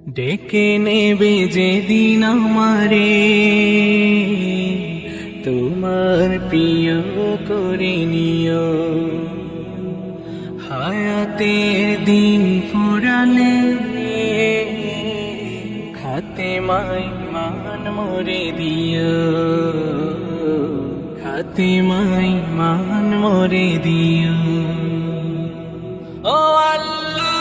ডেকে নেবে যেদিন আমারে তোমার প্রিয় করে নিও, হায়াতের দিন ফুরালে খাতেমায় মান মোরে দিও, খাতেমায় মান মোরে দিও। ও আল্লাহ,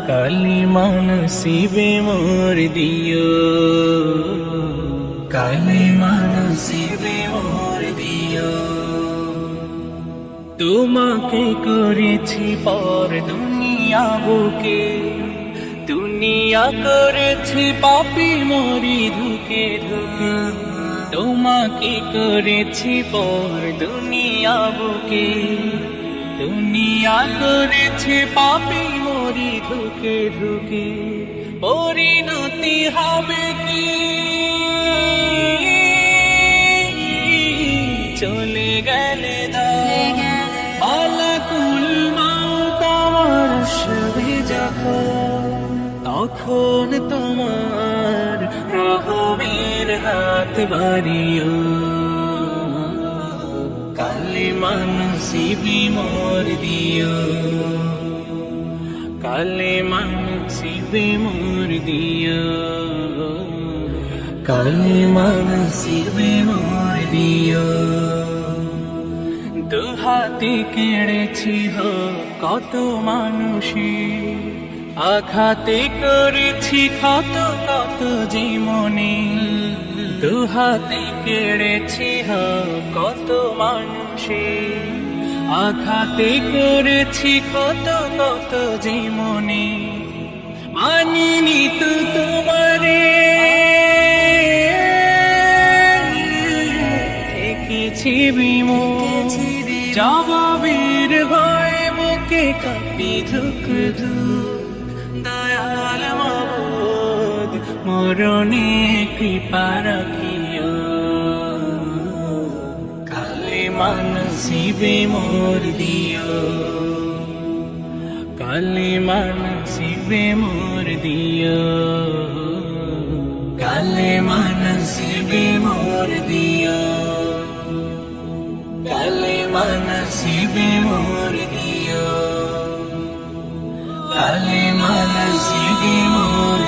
কালিমা নসিবে মোর দিও, কালিমা নসিবে মোর দিও। তোমাকে করেছি পর দুনিয়া বুকে, দুনিয়া করেছি পাপী মরি ধুকে ধুকে। তোমাকে করেছি পর দুনিয়া বুকে, দুনিয়া করেছে পাপী মরি ধুকে ধুকে। পরিণতি হবে কি চলে গেলে আলাকুল মাউত আমার আসবে যখন, তখন তোমার রহমের হাত বাড়িও, কালিমা নসিবে মোর দিও, কালিমা নসিবে মোর দিও, কালিমা নসিবে মোর দিও। দুহাতে কেড়েছি হো কত মানুষের, আঘাতে করেছি কত কত জীবনে। দুহাতে কেড়েছি হো কত মানুষের, আঘাতে করেছি কত কত জীবনে। মানিনি তো তোমারে, থেকেছি বিমুখ, জবাবের ভয় বুকে কাঁপি ধুক ধুক। দয়াল মাবুদ মরণে কৃপা রাখিও, কালিমা নসিবে মোর দিও, কালিমা নসিবে মোর দিও, কালিমা নসিবে মোর দিও, কালিমা নসিবে মোর দিও, কালিমা নসিবে মোর